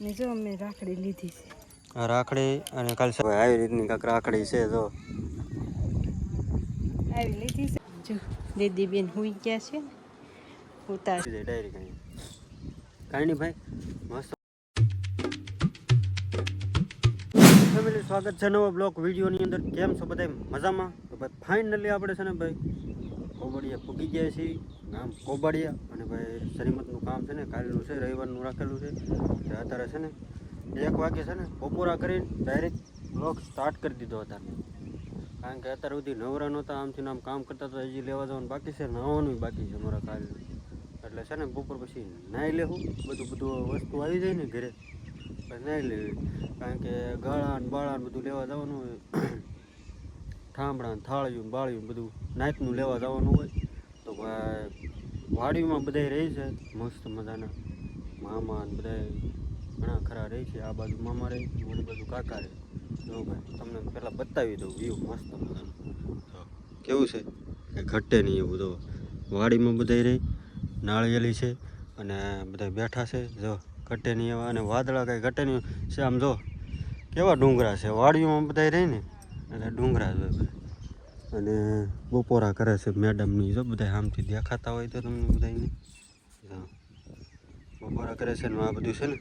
ને જો અમે રાખડી લીધી છે. આ રાખડી અને કાલ સવારે આવી રીતની કાંક રાખડી છે. જો આવી લીધી છે. જો દીદી બેન હુઈ ગયા છે ને ઉતાર ડાયરી કાંઈ નહીં ભાઈ મસ્ત ફેમિલી. સ્વાગત છે નવો બ્લોગ વિડીયોની અંદર. કેમ છો બધા મજામાં? તો ભાઈ ફાઇનલી આપણે છે ને ભાઈ કોબડિયા પૂગી ગયા છીએ. ગામ કોબડિયા અને ભાઈ શરીમતનું કામ છે ને કાલનું છે, રવિવારનું રાખેલું છે. અત્યારે છે ને 1 વાગે છે ને બપોરા કરીને ડાયરેક્ટ બ્લોગ સ્ટાર્ટ કરી દીધો અત્યારે. કારણ કે અત્યારે સુધી નવરા નહોતા, આમથી આમ કામ કરતા તો હજી લેવા જવાનું બાકી છે, નાવાનું બાકી છે મારા કાલનું. એટલે છે ને બપોર પછી નાહી લેવું, બધું વસ્તુ આવી જાય ને ઘરે પછી નાહી લેવી. કારણ કે ગાળા ને બાળા બધું લેવા જવાનું હોય, ઠામડા થાળિયું બાળિયું બધું નાઈટનું લેવા જવાનું હોય. તો ભાઈ વાડીમાં બધા રહે છે મસ્ત મજાના. મામા ને બધા ઘણા ખરા રહે છે. આ બાજુ મામા રહે, ઓલી બાજુ કાકા રહે. જો ભાઈ તમને પહેલાં બતાવી દઉં વ્યૂ મસ્ત મજાનું. કેવું છે કે ઘટે નહીં એવું. તો વાડીમાં બધા રહી, નાળિયેલી છે અને બધા બેઠા છે. જો ઘટે નહીં એવા, અને વાદળા કાંઈ ઘટે નહીં છે. આમ જો કેવા ડુંગરા છે, વાડીઓમાં બધા રહી ને એટલે ડુંગરા જ હોય. અને બપોરા કરે છે મેડમની. જો બધા આમથી દેખાતા હોય તો તમને બધાને બપોરા કરે છે ને આ બધું છે ને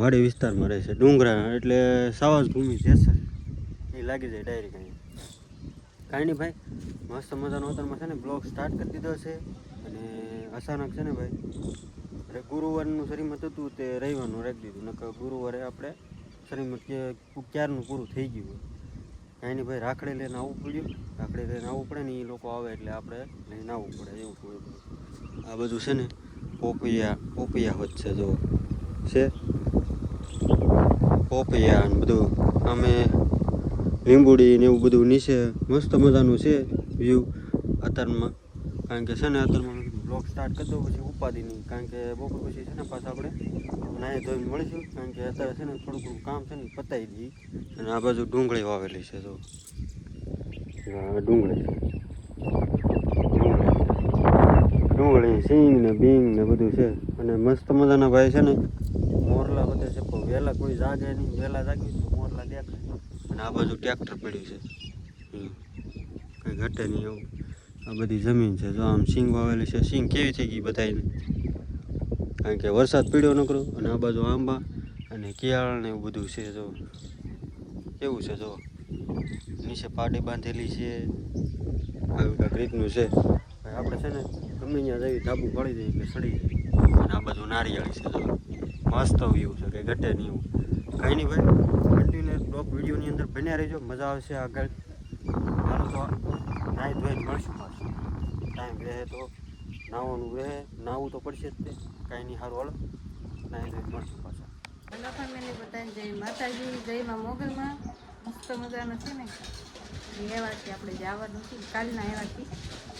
વાડી વિસ્તારમાં રહે છે. ડુંગરા એટલે સાવજ ભૂમિ જેસર એ લાગી જાય ડાયરી. કાંઈ નહીં ભાઈ મસ્ત મજાનો અત્યારમાં છે ને બ્લોગ સ્ટાર્ટ કરી દીધો છે. અને અચાનક છે ને ભાઈ ગુરુવારનું શરીમત હતું તે રવિવારનું રાખી દીધું. નકર ગુરુવારે આપણે શરીમત ક્યારનું પૂરું થઈ ગયું હોય. કાંઈ નહીં ભાઈ રાખડી લઈને આવવું પડ્યું. રાખડી લઈને આવવું પડે ને એ લોકો આવે એટલે આપણે લઈને આવવું પડે એવું હોય. આ બધું છે ને પોપિયા હોત છે. જો છે પોપિયા ને બધું અમે લીંબુડી ને એવું બધું નીચે મસ્ત મજાનું છે વ્યૂ અત્યારમાં. કારણ કે છે ને અત્યારમાં બ્લોગ સ્ટાર્ટ કરી દો પછી ઉપાધિ નહીં. કારણ કે બપોર પછી છે ને પાછા આપણે નાહી ધોઈને મળીશું. કારણ કે અત્યારે છે ને થોડું ઘણું કામ છે ને પતાવી દઈએ. અને આ બાજુ ડુંગળી વાવેલી છે. તો ડુંગળી સિંગ ને બીંગ ને બધું છે. અને મસ્ત મજાના ભાઈ છે ને મોરલા બધે છે. પણ વહેલા કોઈ જાગે નહીં, વહેલા જાગી તો મોરલા દેખાય. અને આ બાજુ ટ્રેક્ટર પડ્યું છે, કંઈ ઘટે નહીં એવું. આ બધી જમીન છે. જો આમ સિંગ વાવેલી છે. સિંગ કેવી થઈ ગઈ બધાને, કારણ કે વરસાદ પડ્યો નકરો. અને આ બાજુ આંબા અને કેળ ને એવું બધું છે. જો કેવું છે, જો નીચે પાટી બાંધેલી છે. આવી કાંઈક રીતનું છે. આપણે છે ને ગમે ત્યાં જઈએ ધાબુ પડી જાય એટલે સડી જાય. અને આ બાજુ નારિયેળી છે. જો મસ્ત વ્યૂ છે, કંઈ ઘટે નહીં એવું. કાંઈ નહીં ભાઈ કન્ટિન્યુ બ્લોગ વિડીયોની અંદર બન્યા રહેજો, મજા આવશે આગળ. હાલો તો નાહી ધોઈને મળશું પાછું. ટાઈમ રહે તો નાહવાનું રહે, નાહવું તો પડશે જ તે. કાંઈ નહીં સારું હાલો નાહી ધોઈને મળશું પાછા. હેલો ફેમિલી, બધાને જય માતાજી, જય માં મોગલમાં. મસ્ત મજાના છે ને એવાથી આપણે જવાનું નથી, કાલના એવાથી.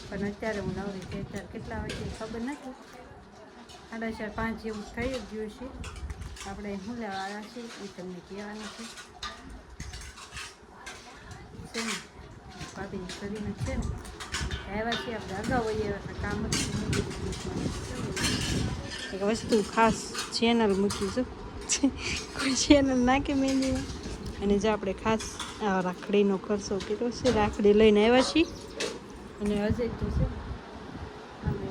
પણ અત્યારે હું નવરી છે. અત્યારે કેટલા વાગે ખબર નથી, 4:30-5 જેવું થઈ જ ગયું છે. આપણે શું લેવા આવ્યા છીએ એ તમને કહેવાનું છે ને ભાભીની શરીરને છે ને આવ્યા છીએ આપણે. અગાઉ હોઈએ એવા કામ એક વસ્તુ ખાસ ચેનલ મૂકીશું, કોઈ ચેનલ નાખી મેં. અને જો આપણે ખાસ આ રાખડીનો ખર્ચો કર્યો છે. રાખડી લઈને આવ્યા છીએ. અને અજય તો છે અને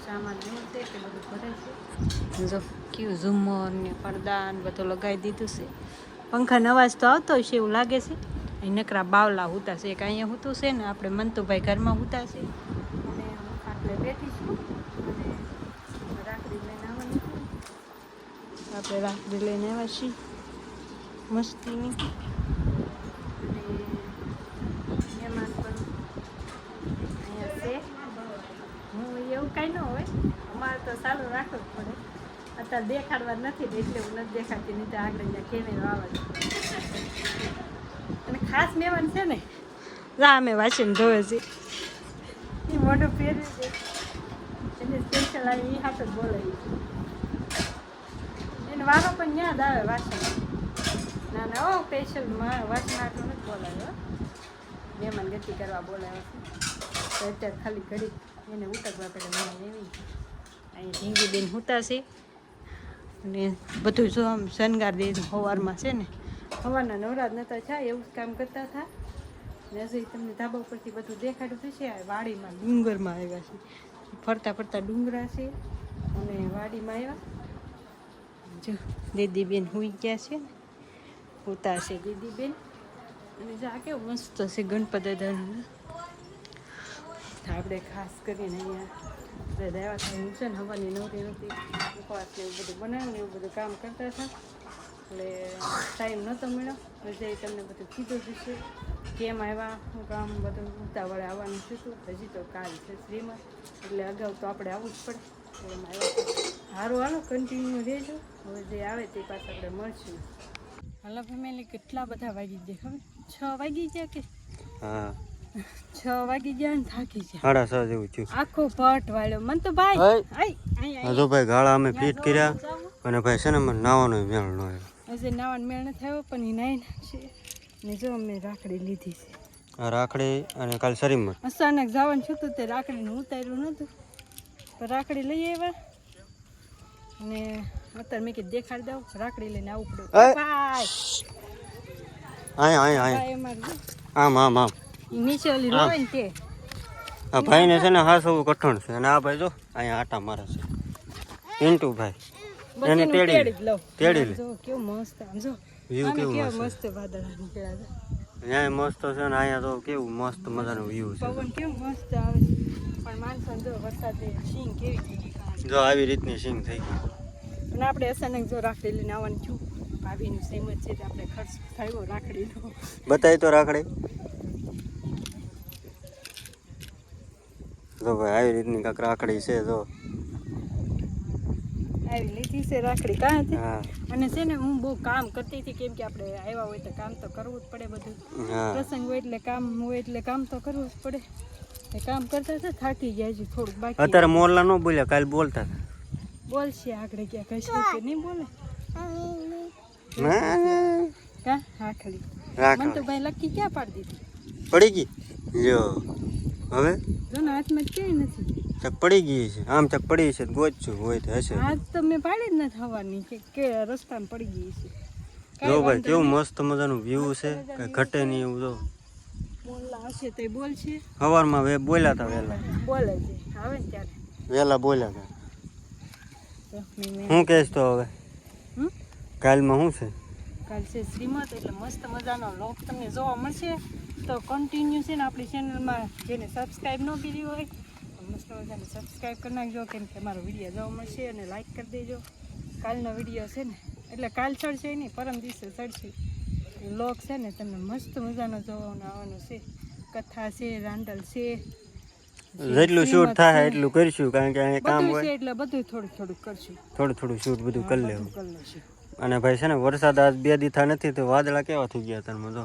સામાન નહીં છે કે બધું ભરે છે. જો કેવું ઝુમ્મર ને પડદા ને બધું લગાવી દીધું છે. પંખાનો અવાજ તો આવતો હશે એવું લાગે છે. અહીં નકરા બાવલા હુતા છે. એક અહીંયા હુતું છે ને આપણે મંતુભાઈ ઘરમાં હુતા છે. અને હું ખાટલે બેઠી છું અને રાખડી લઈને આવવાની છું. આપણે રાખડી લઈને આવ્યા છીએ મસ્તીની. અને મહેમાન પણ અહીંયા છે. હું એવું કાંઈ ન હોય, અમારે તો સારું રાખવું જ પડે. અત્યારે દેખાડવા નથી એટલે હું નથી દેખાતી, નહીં તો આગળ ત્યાં કેમેરો આવે. અને ખાસ મહેમાન છે ને જા અમે વાંચીને ધોવે છે એ મોઢું ફેરવી છે એટલે સ્પેશિયલ આવી એ હાથ જ બોલાવી છે. એને વારો પણ યાદ આવે વાસણ. ના ના ઓ સ્પેશિયલ વાસણ આટલું નથી બોલાવ્યો, મહેમાન ગતિ કરવા બોલાવ્યો છે. તો અત્યારે ખાલી ઘડી એને ઉતરવા પડે મને એવી. અહીં ઢીંગીબેન હુતા છે અને બધું જો આમ શણગાર દે સવારમાં છે ને સવારના નવરાત નતા થાય એવું જ કામ કરતા હતા ને હજી તમને ધાબા ઉપરથી બધું દેખાડ્યું થશે આ વાડીમાં ડુંગરમાં આવ્યા છે ફરતા ફરતા ડુંગરા છે અને વાડીમાં આવ્યા જો દીદીબેન હુઈ ગયા છે ને હોતા છે દીદીબેન અને જો આ કેવું મસ્ત છે ગણપતિ દાદાનું આપણે ખાસ કરીને અહીંયા દેવા થાય છે ને હવાની નવરી નહોતી ઉપવાસ ને એવું બધું બનાવ્યું એવું બધું કામ કરતા હતા એટલે ટાઈમ નહોતો મળ્યો પછી તમને બધું કીધું જ છે કેમ આવ્યા હું કામ બધું ઉતાવળે આવવાનું થયું હજી તો કાલ છે શ્રીમાં એટલે અગાઉ તો આપણે આવવું જ પડે એમ આવ્યા સારું હાલો કન્ટિન્યુ રહેજો હવે જે આવે તે પાછા આપણે મળશું હાલો ફેમિલી કેટલા બધા વાગી ગયા ખબર 6 વાગી ગયા કે હા 6 વાગી ગયા ને થાકી ગયા 6:30 જેવું થયું આખો પટ વાળ્યો મને તો ભાઈ જો ભાઈ ગાળા અમે ફીટ કર્યા અને ભાઈ છે ને મને નાવાનો મેળ ન આવ્યો હજી નાવાનો મેળ ન થયો પણ એ નાઈ નાખશે ને જો અમે રાખડી લીધી છે આ રાખડી અને કાલ શરીમત અચાનક જવાનું છું તો તે રાખડીનું ઉતાર્યું નહોતું પણ રાખડી લઈ આવ્યા અને અત્યારે મેં કીધું દેખાડી દઉં રાખડી લઈને આવવું પડે ભાઈ અહીંયા અમારે આમ આમ આમ નીચે ઓલી રોય ને તે આ ભાઈને છે ને હાસ એવું કઠણ છે અને આ ભાઈ જો અહીંયા આટા મારે છે પિન્ટુ ભાઈ એને તેડી લે જો કેવું મસ્ત આમ જો વ્યૂ કેવું મસ્ત વાદળ નીકળ્યા છે અહીંયા મસ્ત છે ને અહીંયા તો કેવું મસ્ત મજાનું વ્યૂ છે પવન કેવું મસ્ત આવે છે પણ માણસો જો વરસાદે સિંગ કેવી થઈ ગઈ જો આવી રીતની સિંગ થઈ ગઈ અને આપણે અચાનક જો રાખડી લઈને આવવાનું છું ભાભીનું સેમ જ છે તે આપણે ખર્ચ થયો રાખડીનો બતાવી તો રાખડી જો ભાઈ આવી રીતની કાંક રાખડી છે જો આવી લીધી છે રાખડી કાં હતી હા અને છે ને હું બહુ કામ કરતી હતી કેમ કે આપણે આવ્યા હોય તો કામ તો કરવું જ પડે બધું હા પ્રસંગ હોય એટલે કામ તો કરવું જ પડે એ કામ કરતા હતા થાકી ગયા છે થોડુંક બાકી અત્યારે મોરલા ન બોલ્યા કાલ બોલતા હતા બોલશે આગળ ક્યાં કહેશે કે નહીં બોલે કા રાખડી મને તો ભાઈ લકી ક્યાં પાડી દીધી પડી ગઈ લ્યો હવે જો ને હાથમાં ક્યાંય નથી ચક પડી ગઈ છે આમ ચક પડી છે ગોચું હોય તો હશે હાથ તો મેં પાડી જ નથી હવાની કે રસ્તામાં પડી ગઈ છે જો ભાઈ કેવું મસ્ત મજાનું વ્યૂ છે કઈ ઘટે નહીં એવું જો બોલલા હશે તો બોલશે સવારમાં બોલ્યા હતા વહેલા બોલે છે આવે ને ત્યારે વહેલા બોલ્યા હતા તો મેં શું કહેશ તો હવે કાલમાં શું છે કાલ છે શ્રીમત એટલે મસ્ત મજાનો લોક તમને જોવા મળશે તો કન્ટિન્યુ છે ને આપણી ચેનલમાં જેને સબસ્ક્રાઈબ ન કરી હોય તો મસ્ત મજાને સબસ્ક્રાઈબ કરી નાખજો કેમ કે અમારો વિડીયો જોવા મળશે અને લાઈક કરી દેજો કાલનો વિડીયો છે ને એટલે કાલ ચડશે નહીં પરમ દિવસે ચડશે લોક છે ને તમને મસ્ત મજાનો જોવાનો આવવાનો છે કથા છે રાંડલ છે જેટલું શૂટ થાય એટલું કરીશું કારણ કે અહીંયા કામ બધું હોય છે એટલે બધું થોડું થોડું કરશું થોડું શૂટ બધું કરી લેવું કરી લઈશું અને ભાઈ છે ને વરસાદ આજ 2 દીથા નથી તો વાદળા કેવા થઈ ગયા તને જો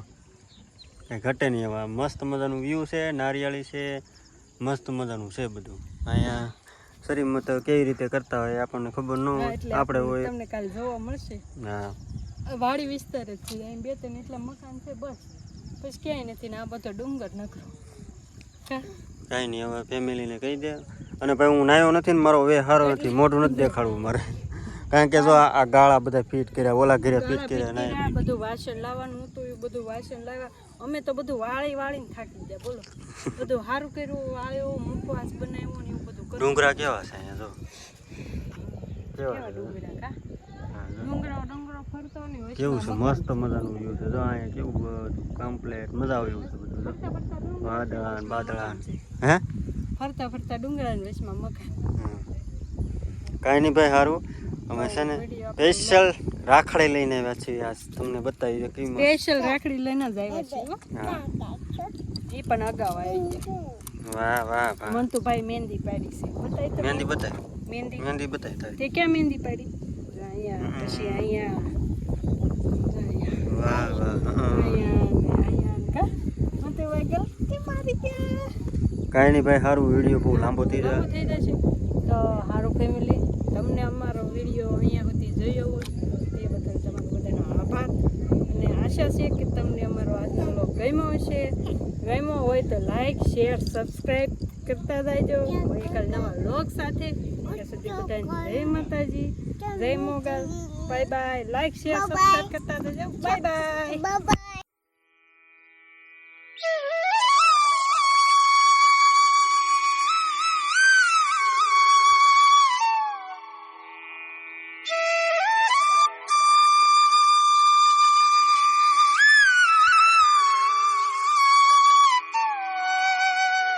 કંઈ ઘટે નહીં એવા મસ્ત મજાનું વ્યૂ છે નારિયેળી છે મસ્ત મજાનું છે બધું અહીંયા શરીરમાં તો કેવી રીતે કરતા હોય આપણને ખબર ન હોય આપણે હોય તમને કાલ જોવા મળશે હા વાડી વિસ્તાર જ છે અહીં 2-3 એટલા મકાન છે બસ પછી ક્યાંય નથી ને આ બધો ડુંગર નકરો કાંઈ નહીં હવે ફેમિલીને કહી દે અને ભાઈ હું નાયો નથી ને મારો વે સારો નથી મોઢું નથી દેખાડવું મારે કારણ કે જો આ ગાળા બધા ફીટ કર્યા ઓલા ઘરે ફીટ કર્યા નહીં બધું વાસણ લાવવાનું હતું એ બધું વાસણ લાવ્યા અમે તો બધું વાળીને થાકી ગયા બોલો બધું સારું કર્યું વાળ્યો મુખવાસ બનાવ્યો ને એવું બધું કર્યું ડુંગરા કેવા છે અહીંયા જો કેવા ડુંગરા કા ડુંગરો ફરતો ને કેવું છે મસ્ત મજાનું વ્યૂ છે જો અહીંયા કેવું બધું કમ્પ્લેટ મજા આવે એવું છે બધું વાદળા બાદળા હે ફરતા ડુંગરા ને વચમાં મકાન કાંઈ નહીં ભાઈ સારું અમે છે ને સ્પેશિયલ રાખડી લઈને આવ્યા છીએ આજ તમને બતાવી કેવી સ્પેશિયલ રાખડી લઈને જ આવ્યા છે હા એ પણ અગાઉ આવી ગયા વાહ મન તો ભાઈ મહેંદી પાડી છે બતાવી તો મહેંદી બતાવી મહેંદી મહેંદી બતાવી તારી તે ક્યાં મહેંદી પાડી અહીંયા પછી અહીંયા વાહ કા મતે વાય ગલતી મારી ગયા કાંઈ નહીં ભાઈ સારું વિડીયો બહુ લાંબો થઈ જાય થઈ જશે તો સારું ફેમિલી તમને અમારો વિડીયો અહીંયા સુધી જોયો હોય તે બદલ તમારો બધાનો આભાર અને આશા છે કે તમને અમારો આજનો વ્લોગ ગમ્યો હશે ગમ્યો હોય તો લાઈક શેર સબસ્ક્રાઈબ કરતા જાયજો કાલ નવા વ્લોગ સાથે ત્યાં સુધી બધાને જય માતાજી જય Mogal. Bye bye. Like share subscribe કરતા જજો. Bye bye. Bye bye.